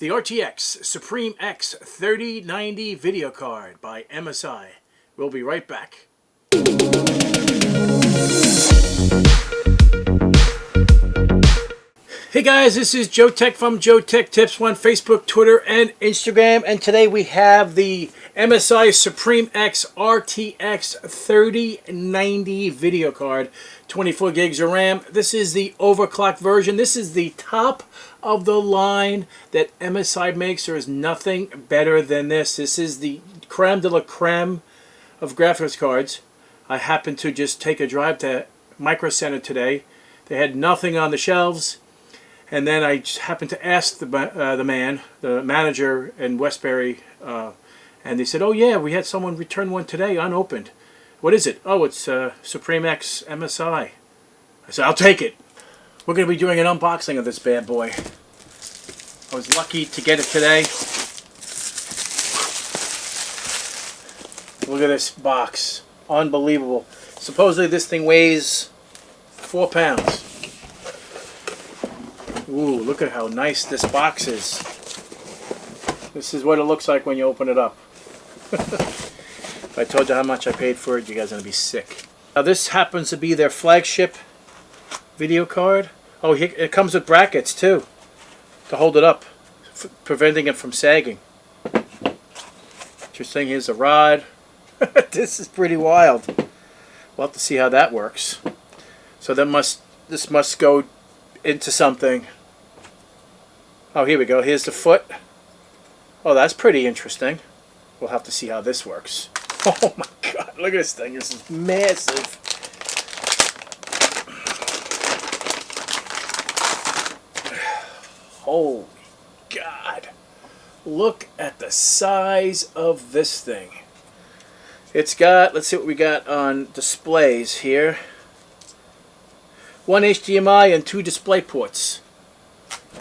The RTX SUPRIM X 3090 video card by MSI. We'll be right back. Hey guys, this is Joe Tech from JoeteckTips on Facebook, Twitter, and Instagram. And today we have the MSI SUPRIM X RTX 3090 video card. 24 gigs of RAM. This is the overclocked version. This is the top of the line that MSI makes. There is nothing better than this. This is the creme de la creme of graphics cards. I happened to just take a drive to Micro Center today. They had nothing on the shelves. And then I just happened to ask the manager in Westbury, and they said, oh yeah, we had someone return one today, unopened. What is it? Oh, it's SUPRIM X MSI. I said, I'll take it. We're going to be doing an unboxing of this bad boy. I was lucky to get it today. Look at this box. Unbelievable. Supposedly this thing weighs 4 pounds. Ooh, look at how nice this box is. This is what it looks like when you open it up. If I told you how much I paid for it, you guys are going to be sick. Now this happens to be their flagship video card. Oh, it comes with brackets too, to hold it up, preventing it from sagging. Interesting, here's a rod. This is pretty wild. We'll have to see how that works. So this must go into something. Oh, here we go. Here's the foot. Oh, that's pretty interesting. We'll have to see how this works. Oh my God, look at this thing. This is massive. Holy God. Look at the size of this thing. It's got, let's see what we got on displays here. 1 HDMI and 2 display ports.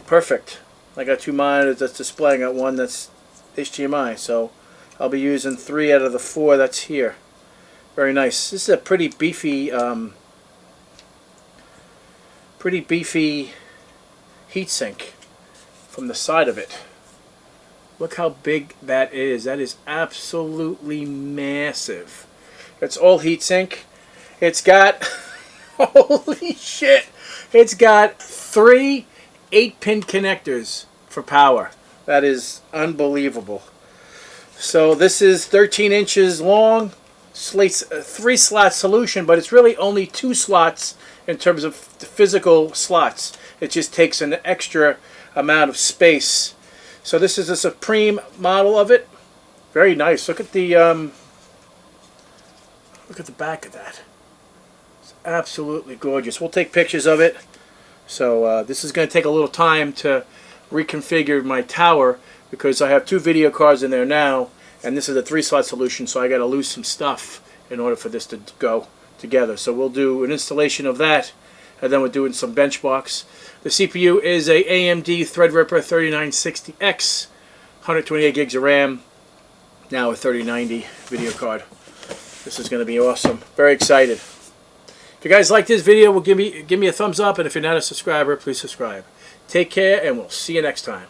Perfect. I got 2 monitors that's displaying. I got one that's HDMI, so I'll be using 3 out of the 4 that's here. Very nice. This is a pretty beefy heatsink from the side of it. Look how big that is. That is absolutely massive. It's all heatsink. It's got holy shit! It's got 3 8-pin connectors for power. That is unbelievable. So this is 13 inches long, 3-slot solution, but it's really only 2 slots in terms of the physical slots. It just takes an extra amount of space. So this is a SUPRIM model of it. Very nice. Look at the back of that. Absolutely gorgeous. We'll take pictures of it. So this is going to take a little time to reconfigure my tower because I have 2 video cards in there now, and this is a 3-slot solution, so I got to lose some stuff in order for this to go together. So we'll do an installation of that, and then we're doing some benchmarks. The CPU is a AMD Threadripper 3960X, 128 gigs of RAM, now a 3090 video card. This is going to be awesome. Very excited. If you guys like this video, give me a thumbs up, and if you're not a subscriber, please subscribe. Take care, and we'll see you next time.